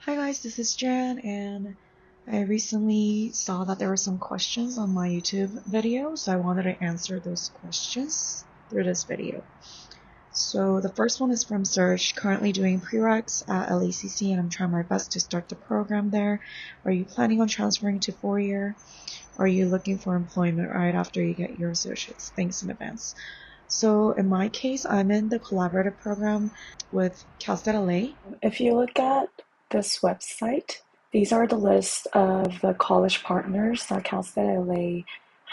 Hi guys, this is Jan, and I recently saw that there were some questions on my YouTube video, so I wanted to answer those questions through this video. So the first one is from Serge, currently doing prereqs at LATTC, and I'm trying my best to start the program there. Are you planning on transferring to 4-year? Or are you looking for employment right after you get your associates? Thanks in advance. So in my case, I'm in the collaborative program with Cal State LA. If you look at this website, these are the list of the college partners that Cal State LA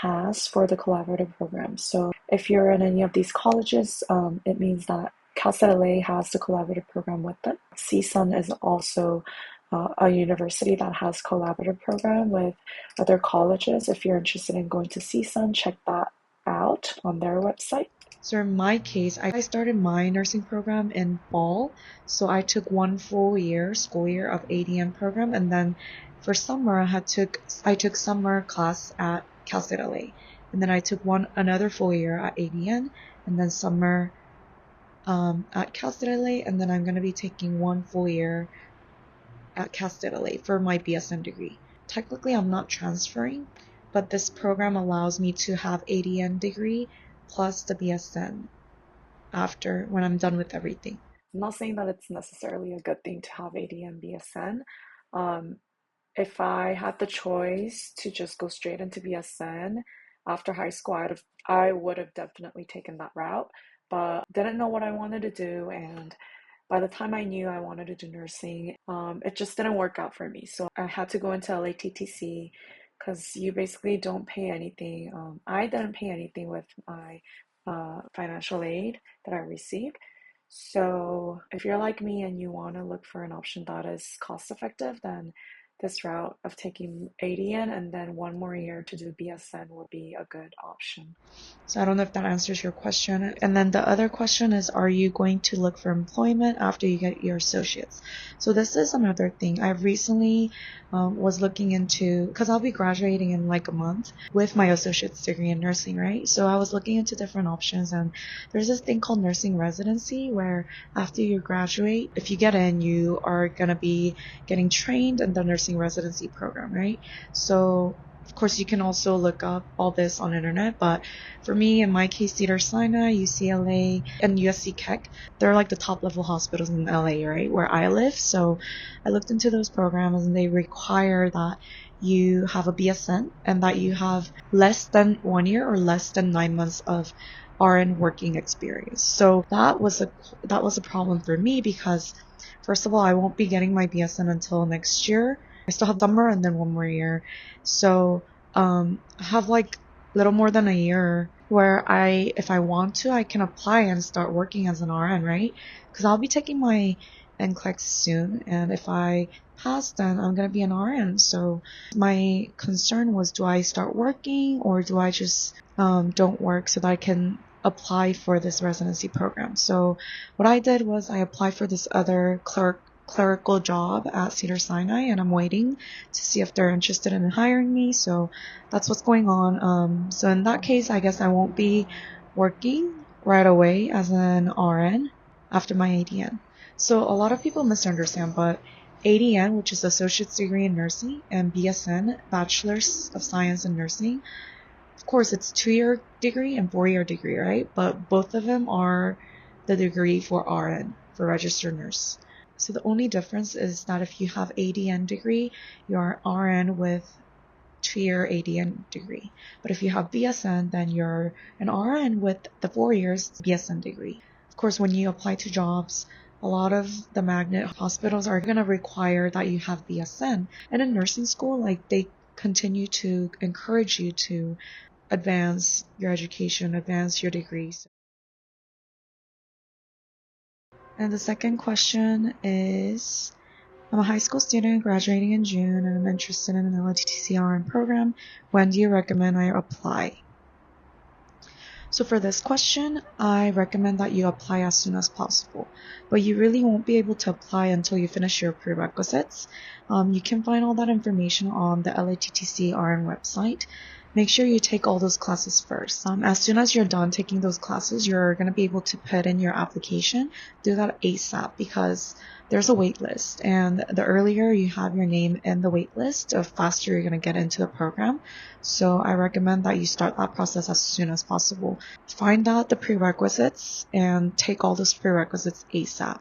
has for the collaborative program. So if you're in any of these colleges, it means that Cal State LA has the collaborative program with them. CSUN is also a university that has collaborative program with other colleges. If you're interested in going to CSUN, check that out on their website. So in my case, I started my nursing program in fall. So I took one full year, school year of ADN program, and then for summer I took summer class at Cal State LA, and then I took another full year at ADN, and then summer at Cal State LA, and then I'm gonna be taking one full year at Cal State LA for my BSN degree. Technically, I'm not transferring, but this program allows me to have ADN degree plus the BSN after when I'm done with everything. I'm not saying that it's necessarily a good thing to have ADN-BSN. If I had the choice to just go straight into BSN after high school, I would have definitely taken that route, but didn't know what I wanted to do. And by the time I knew I wanted to do nursing, it just didn't work out for me. So I had to go into LATTC because you basically don't pay anything. I didn't pay anything with my financial aid that I received. So if you're like me and you want to look for an option that is cost effective, then this route of taking ADN and then one more year to do BSN would be a good option. So I don't know if that answers your question. And then the other question is, are you going to look for employment after you get your associates? So this is another thing. I recently was looking into, because I'll be graduating in like a month with my associate's degree in nursing, right? So I was looking into different options, and there's this thing called nursing residency where after you graduate, if you get in, you are going to be getting trained in the nursing residency program, right? So of course, you can also look up all this on internet, but for me, in my case, Cedars-Sinai, UCLA, and USC Keck, they're like the top level hospitals in LA, right, where I live. So I looked into those programs, and they require that you have a BSN and that you have less than 1 year or less than 9 months of RN working experience. So that was a problem for me because, first of all, I won't be getting my BSN until next year. I still have summer and then 1 more year. So I have like little more than a year where if I want to, I can apply and start working as an RN, right? Because I'll be taking my NCLEX soon, and if I pass, then I'm gonna be an RN. So my concern was, do I start working or do I just don't work so that I can apply for this residency program? So what I did was I applied for this other clerical job at Cedars-Sinai, and I'm waiting to see if they're interested in hiring me. So that's what's going on. So in that case, I guess I won't be working right away as an RN after my ADN. So a lot of people misunderstand, but ADN, which is Associate's Degree in Nursing, and BSN, Bachelor's of Science in Nursing, of course it's 2-year degree and 4-year degree, right? But both of them are the degree for RN, for registered nurse. So the only difference is that if you have ADN degree, you're RN with 2-year ADN degree. But if you have BSN, then you're an RN with the 4 years BSN degree. Of course, when you apply to jobs, a lot of the magnet hospitals are going to require that you have BSN. And in nursing school, like, they continue to encourage you to advance your education, advance your degrees. And the second question is, I'm a high school student graduating in June, and I'm interested in an LATTC RN program. When do you recommend I apply? So for this question, I recommend that you apply as soon as possible, but you really won't be able to apply until you finish your prerequisites. You can find all that information on the LATTC RN website. make sure you take all those classes first. As soon as you're done taking those classes, you're going to be able to put in your application. Do that ASAP because there's a wait list, and the earlier you have your name in the wait list, the faster you're going to get into the program. So I recommend that you start that process as soon as possible. Find out the prerequisites and take all those prerequisites ASAP.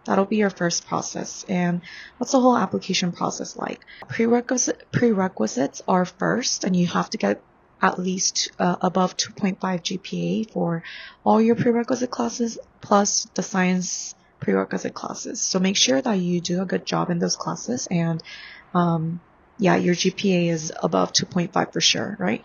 That'll be your first process. And what's the whole application process like? Prerequisites are first, and you have to get at least above 2.5 GPA for all your prerequisite classes, plus the science prerequisite classes. So make sure that you do a good job in those classes, and yeah, your GPA is above 2.5 for sure, right?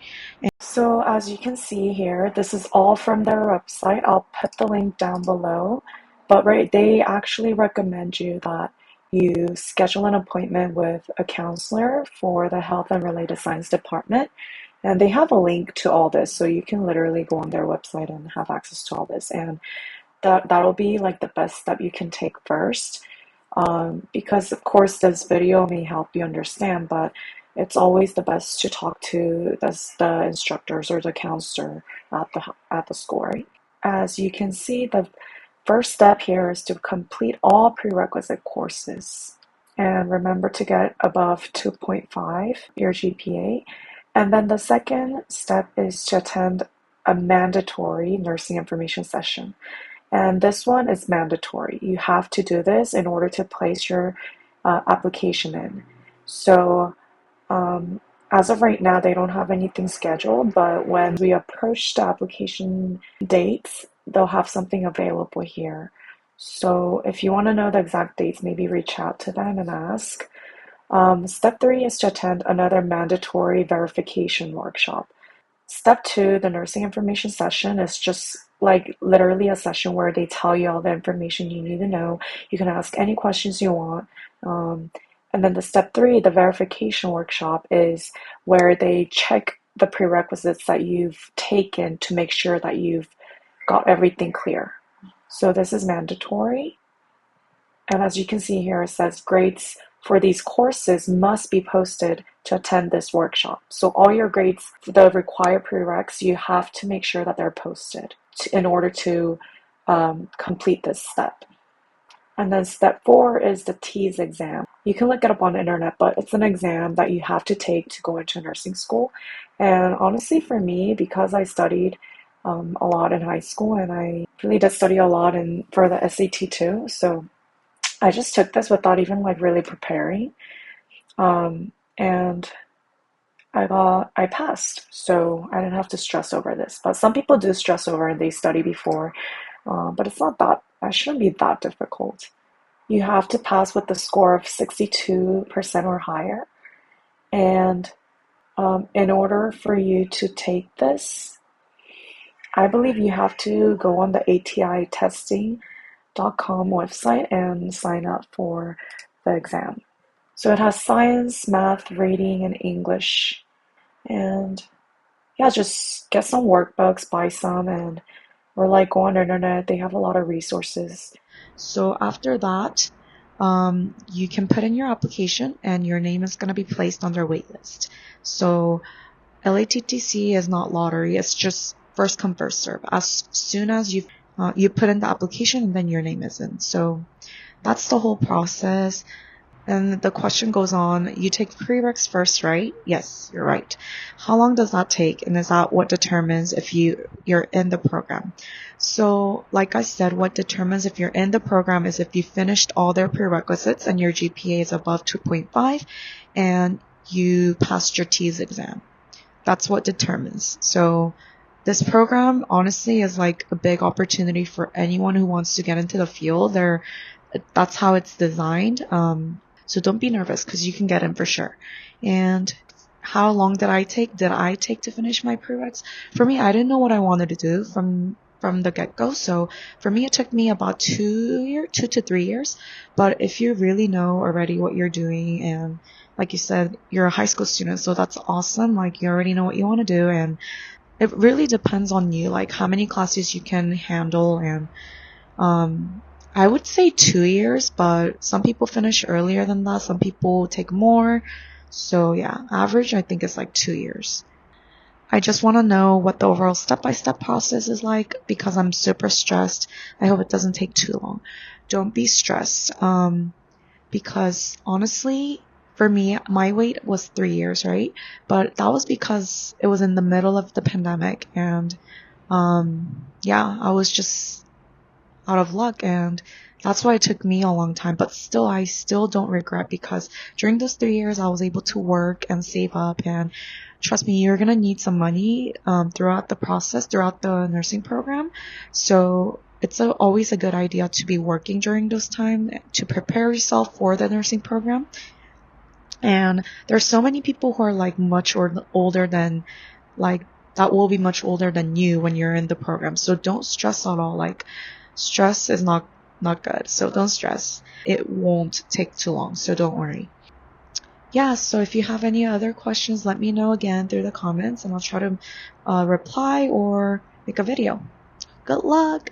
So as you can see here, this is all from their website. I'll put the link down below. But right, they actually recommend you that you schedule an appointment with a counselor for the Health and Related Science department. And they have a link to all this, so you can literally go on their website and have access to all this. And that'll be like the best step you can take first. Because of course this video may help you understand, but it's always the best to talk to the instructors or the counselor at the school, right? As you can see, the first step here is to complete all prerequisite courses. And remember to get above 2.5, your GPA. And then the second step is to attend a mandatory nursing information session. And this one is mandatory. You have to do this in order to place your application in. So as of right now, they don't have anything scheduled, but when we approach the application dates, they'll have something available here. So if you want to know the exact dates, maybe reach out to them and ask. Step 3 is to attend another mandatory verification workshop. Step 2, the nursing information session, is just like literally a session where they tell you all the information you need to know. You can ask any questions you want. And then the step 3, the verification workshop, is where they check the prerequisites that you've taken to make sure that you've got everything clear. So this is mandatory. And as you can see here, it says grades for these courses must be posted to attend this workshop. So all your grades, the required prereqs, you have to make sure that they're posted in order to complete this step. And then step 4 is the TEAS exam. You can look it up on the internet, but it's an exam that you have to take to go into nursing school. And honestly, for me, because I studied a lot in high school, and I really did study a lot for the SAT too, so I just took this without even like really preparing, and I passed, so I didn't have to stress over this. But some people do stress over and they study before, but it's not that. It shouldn't be that difficult. You have to pass with a score of 62% or higher, and in order for you to take this, I believe you have to go on the ATItesting.com website and sign up for the exam. So it has science, math, reading, and English. And yeah, just get some workbooks, buy some, or like go on the internet. They have a lot of resources. So after that, you can put in your application and your name is going to be placed on their wait list. So LATTC is not lottery. It's just first come, first serve. As soon as you put in the application, and then your name is in. So that's the whole process. And the question goes on, you take prereqs first, right? Yes, you're right. How long does that take? And is that what determines if you're in the program? So like I said, what determines if you're in the program is if you finished all their prerequisites and your GPA is above 2.5 and you passed your TEAS exam. That's what determines. So this program honestly is like a big opportunity for anyone who wants to get into the field. That's how it's designed. So don't be nervous because you can get in for sure. And how long did I take? To finish my prereqs? For me, I didn't know what I wanted to do from the get-go. So for me, it took me about 2 to 3 years. But if you really know already what you're doing, and like you said, you're a high school student, so that's awesome. Like you already know what you want to do, and it really depends on you, like how many classes you can handle. And I would say 2 years, but some people finish earlier than that. Some people take more. So yeah, average I think is like 2 years. I just want to know what the overall step-by-step process is like because I'm super stressed. I hope it doesn't take too long. Don't be stressed. Because honestly, for me, my wait was 3 years, right? But that was because it was in the middle of the pandemic, and yeah, I was just out of luck, and that's why it took me a long time. But still, I still don't regret, because during those 3 years, I was able to work and save up, and trust me, you're gonna need some money throughout the process, throughout the nursing program. So it's always a good idea to be working during those time to prepare yourself for the nursing program. And there's so many people who are like much older than, like, that will be much older than you when you're in the program. So don't stress at all. Like, stress is not good. So don't stress. It won't take too long. So don't worry. Yeah, so if you have any other questions, let me know again through the comments, and I'll try to reply or make a video. Good luck!